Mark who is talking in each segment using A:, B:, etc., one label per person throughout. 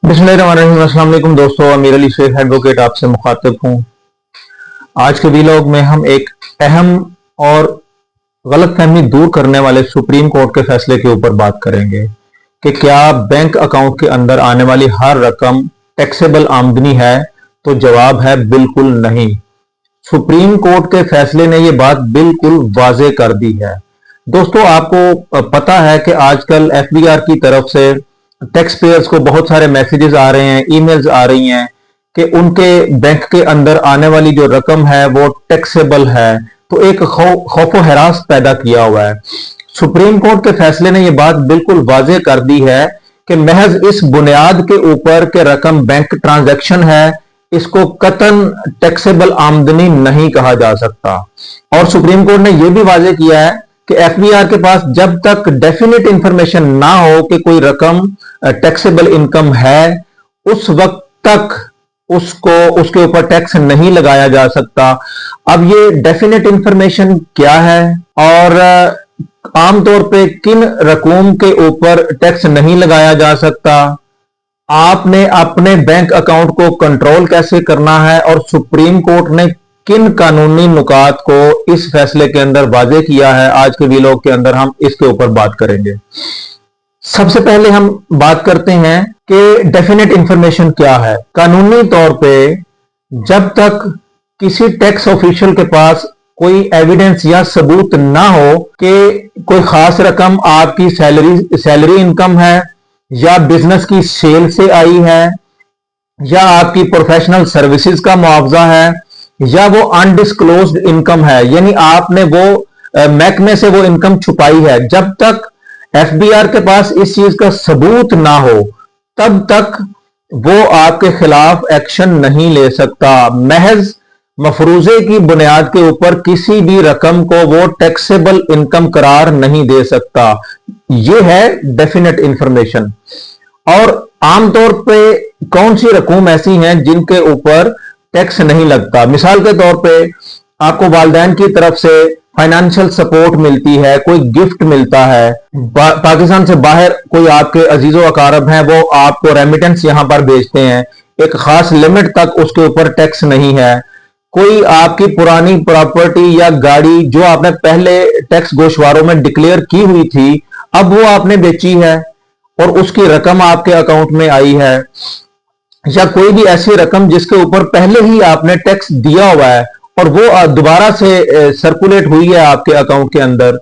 A: बिस्मिल्लाहिर्रहमानिर्रहीम। अस्सलाम वालेकुम दोस्तों, अमीर अली शेख एडवोकेट आपसे मुखातिब हूँ। आज के वीलॉग में हम एक अहम और गलतफहमी दूर करने वाले सुप्रीम कोर्ट के फैसले के ऊपर बात करेंगे कि क्या बैंक अकाउंट के अंदर आने वाली हर रकम टैक्सेबल आमदनी है। तो जवाब है बिल्कुल नहीं। सुप्रीम कोर्ट के फैसले ने यह बात बिल्कुल वाजे कर दी है। दोस्तों, आपको पता है कि आजकल एफबीआर की तरफ से टैक्स पेयर्स को बहुत सारे मैसेजेस आ रहे हैं, ईमेल्स आ रही हैं कि उनके बैंक के अंदर आने वाली जो रकम है वो टैक्सेबल है। तो एक खौफ व हरास पैदा किया हुआ है। सुप्रीम कोर्ट के फैसले ने यह बात बिल्कुल वाजे कर दी है कि महज इस बुनियाद के ऊपर के रकम बैंक ट्रांजैक्शन है, इसको कतन टैक्सेबल आमदनी नहीं कहा जा सकता। और सुप्रीम कोर्ट ने यह भी वाजे किया है कि एफबीआर के पास जब तक डेफिनेट इंफॉर्मेशन ना हो कि कोई रकम टैक्सेबल इनकम है, उस वक्त तक उसके ऊपर टैक्स नहीं लगाया जा सकता। अब ये डेफिनेट इंफॉर्मेशन क्या है और आमतौर पे किन रकूम के ऊपर टैक्स नहीं लगाया जा सकता, आपने अपने बैंक अकाउंट को कंट्रोल कैसे करना है, और सुप्रीम कोर्ट ने किन कानूनी नुकात को इस फैसले के अंदर वाजे किया है, आज के वीलॉग के अंदर हम इसके ऊपर बात करेंगे। सबसे पहले हम बात करते हैं कि डेफिनेट इंफॉर्मेशन क्या है। कानूनी तौर पे जब तक किसी टैक्स ऑफिशियल के पास कोई एविडेंस या सबूत ना हो कि कोई खास रकम आपकी सैलरी इनकम है, या बिजनेस की सेल से आई है, या आपकी प्रोफेशनल सर्विसेज का मुआवजा है, या वो अनडिस्क्लोज्ड इनकम है, यानी आपने वो महकमे से वो इनकम छुपाई है, जब तक एफबीआर के पास इस चीज का सबूत ना हो तब तक वो आपके खिलाफ एक्शन नहीं ले सकता। महज मफरूजे की बुनियाद के ऊपर किसी भी रकम को वो टैक्सेबल इनकम करार नहीं दे सकता। ये है डेफिनेट इंफॉर्मेशन। और आमतौर पे कौन सी रकूम ऐसी हैं जिनके ऊपर टैक्स नहीं लगता। मिसाल के तौर पे आपको वालिदैन की तरफ से फाइनेंशियल सपोर्ट मिलती है, कोई गिफ्ट मिलता है, पाकिस्तान से बाहर कोई आपके अजीजो अकारब हैं, वो आपको रेमिटेंस यहां पर भेजते हैं, एक खास लिमिट तक उसके ऊपर टैक्स नहीं है। कोई आपकी पुरानी प्रॉपर्टी या गाड़ी जो आपने पहले टैक्स गोशवारों में डिक्लेयर की हुई थी, अब वो आपने बेची है और उसकी रकम आपके अकाउंट में आई है, या कोई भी ऐसी रकम जिसके ऊपर पहले ही आपने टैक्स दिया हुआ है और वो दोबारा से सर्कुलेट हुई है आपके अकाउंट के अंदर,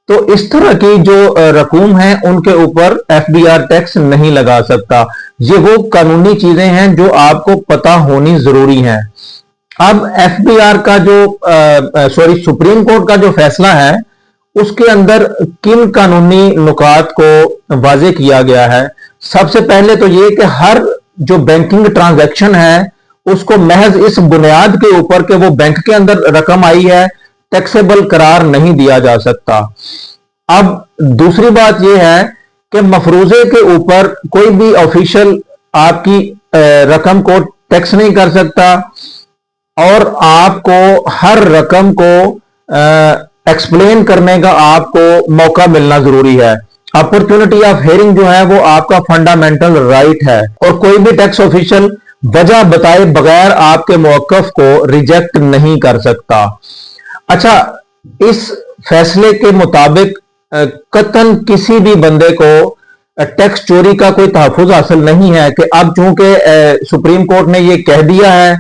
A: तो इस तरह की जो रकूम है उनके ऊपर एफबीआर टैक्स नहीं लगा सकता। ये वो कानूनी चीजें हैं जो आपको पता होनी जरूरी है। अब एफबीआर का जो सुप्रीम कोर्ट का जो फैसला है उसके अंदर किन कानूनी नुकात को वाजे किया गया है। सबसे पहले तो ये कि हर जो बैंकिंग ट्रांजैक्शन है उसको महज इस बुनियाद के ऊपर कि वो बैंक के अंदर रकम आई है टैक्सेबल करार नहीं दिया जा सकता। अब दूसरी बात यह है कि मफरूजे के ऊपर कोई भी ऑफिशियल आपकी रकम को टैक्स नहीं कर सकता, और आपको हर रकम को एक्सप्लेन करने का आपको मौका मिलना जरूरी है। अपॉर्चुनिटी ऑफ हियरिंग जो है वो आपका फंडामेंटल राइट है, और कोई भी टैक्स ऑफिशियल वजह बताए बगैर आपके मौकफ को रिजेक्ट नहीं कर सकता। अच्छा, इस फैसले के मुताबिक कतन किसी भी बंदे को टैक्स चोरी का कोई तहफ़्फ़ुज़ हासिल नहीं है कि अब चूंकि सुप्रीम कोर्ट ने यह कह दिया है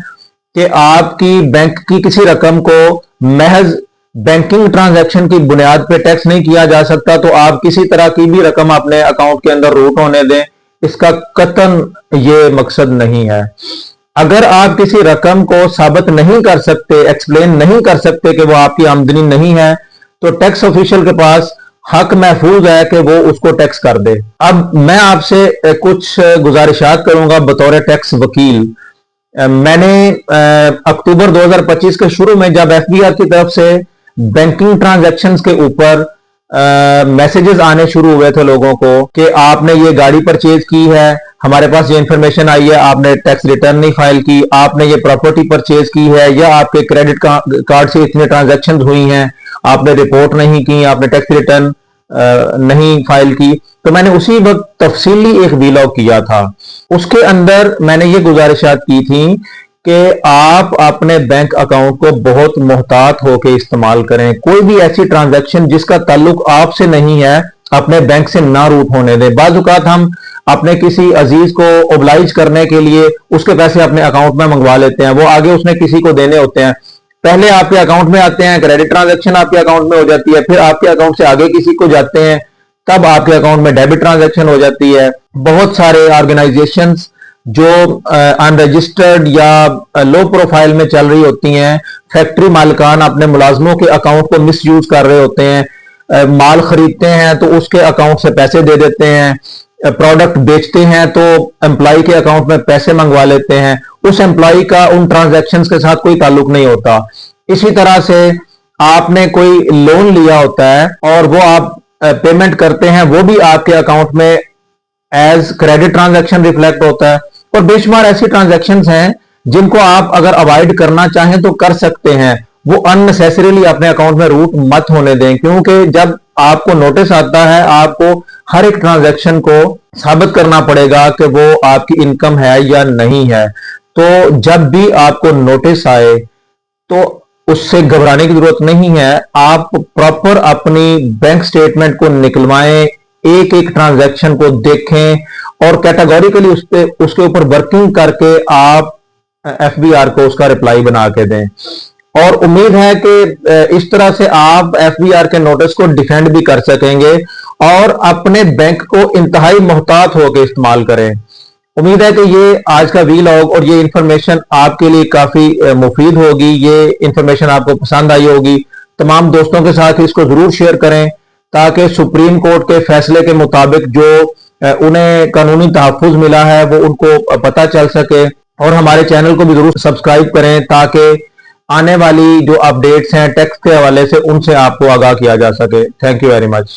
A: कि आपकी बैंक की किसी रकम को महज बैंकिंग ट्रांजैक्शन की बुनियाद पे टैक्स नहीं किया जा सकता, तो आप किसी तरह की भी रकम अपने अकाउंट के अंदर रूट होने दें, इसका कतन ये मकसद नहीं है। अगर आप किसी रकम को साबित नहीं कर सकते, एक्सप्लेन नहीं कर सकते कि वो आपकी आमदनी नहीं है, तो टैक्स ऑफिशियल के पास हक महफूज है कि वो उसको टैक्स कर दे। अब मैं आपसे कुछ गुजारिशात करूंगा बतौर टैक्स वकील। मैंने अक्टूबर 2025 के शुरू में जब एफबीआर की तरफ से बैंकिंग ट्रांजैक्शंस के ऊपर मैसेजेस आने शुरू हुए थे लोगों को कि आपने ये गाड़ी परचेज की है, हमारे पास ये इंफॉर्मेशन आई है, आपने टैक्स रिटर्न नहीं फाइल की, आपने ये प्रॉपर्टी परचेज की है, या आपके क्रेडिट कार्ड से इतने ट्रांजैक्शन हुई हैं, आपने रिपोर्ट नहीं की, आपने टैक्स रिटर्न نہیں فائل کی، تو میں نے اسی وقت تفصیلی ایک ویلاگ کیا تھا. اس کے اندر میں نے یہ گزارشات کی تھی کہ آپ اپنے بینک اکاؤنٹ کو بہت محتاط ہو کے استعمال کریں. کوئی بھی ایسی ٹرانزیکشن جس کا تعلق آپ سے نہیں ہے اپنے بینک سے نہ روٹ ہونے دیں. بعض اوقات ہم اپنے کسی عزیز کو اوبلائج کرنے کے لیے اس کے پیسے اپنے اکاؤنٹ میں منگوا لیتے ہیں، وہ آگے اس نے کسی کو دینے ہوتے ہیں. پہلے آپ کے اکاؤنٹ میں آتے ہیں، کریڈٹ ٹرانزیکشن آپ کے اکاؤنٹ میں ہو جاتی ہے، پھر آپ کے اکاؤنٹ سے آگے کسی کو جاتے ہیں، تب آپ کے اکاؤنٹ میں ڈیبٹ ٹرانزیکشن ہو جاتی ہے. بہت سارے آرگنائزیشنز جو ان رجسٹرڈ یا لو پروفائل میں چل رہی ہوتی ہیں، فیکٹری مالکان اپنے ملازموں کے اکاؤنٹ کو مس یوز کر رہے ہوتے ہیں. مال خریدتے ہیں تو اس کے اکاؤنٹ سے پیسے دے دیتے ہیں، پروڈکٹ بیچتے ہیں تو امپلائی کے اکاؤنٹ میں پیسے منگوا لیتے ہیں، اس امپلائی کا ان ٹرانزیکشنز کے ساتھ کوئی تعلق نہیں ہوتا. اسی طرح سے آپ نے کوئی لون لیا ہوتا ہے اور وہ آپ پیمنٹ کرتے ہیں، وہ بھی آپ کے اکاؤنٹ میں ایز کریڈٹ ٹرانزیکشن ریفلیکٹ ہوتا ہے. اور بے شمار ایسی ٹرانزیکشنز ہیں جن کو آپ اگر اوائڈ کرنا چاہیں تو کر سکتے ہیں. وہ ان نیسیسریلی اپنے اکاؤنٹ میں روٹ مت ہونے دیں، کیونکہ جب آپ کو نوٹس آتا ہے آپ کو ہر ایک ٹرانزیکشن کو ثابت کرنا پڑے گا کہ وہ آپ کی انکم ہے یا نہیں ہے. تو جب بھی آپ کو نوٹس آئے تو اس سے گھبرانے کی ضرورت نہیں ہے. آپ پراپر اپنی بینک سٹیٹمنٹ کو نکلوائیں، ایک ایک ٹرانزیکشن کو دیکھیں اور کیٹاگوریکلی اس کے اوپر ورکنگ کر کے آپ ایف بی آر کو اس کا رپلائی بنا کے دیں. اور امید ہے کہ اس طرح سے آپ ایف بی آر کے نوٹس کو ڈیفینڈ بھی کر سکیں گے اور اپنے بینک کو انتہائی محتاط ہو کے استعمال کریں. امید ہے کہ یہ آج کا ویلاگ اور یہ انفارمیشن آپ کے لیے کافی مفید ہوگی. یہ انفارمیشن آپ کو پسند آئی ہوگی. تمام دوستوں کے ساتھ اس کو ضرور شیئر کریں تاکہ سپریم کورٹ کے فیصلے کے مطابق جو انہیں قانونی تحفظ ملا ہے وہ ان کو پتہ چل سکے. اور ہمارے چینل کو بھی ضرور سبسکرائب کریں تاکہ آنے والی جو اپڈیٹس ہیں ٹیکس کے حوالے سے ان سے آپ کو آگاہ کیا جا سکے. Thank you very much.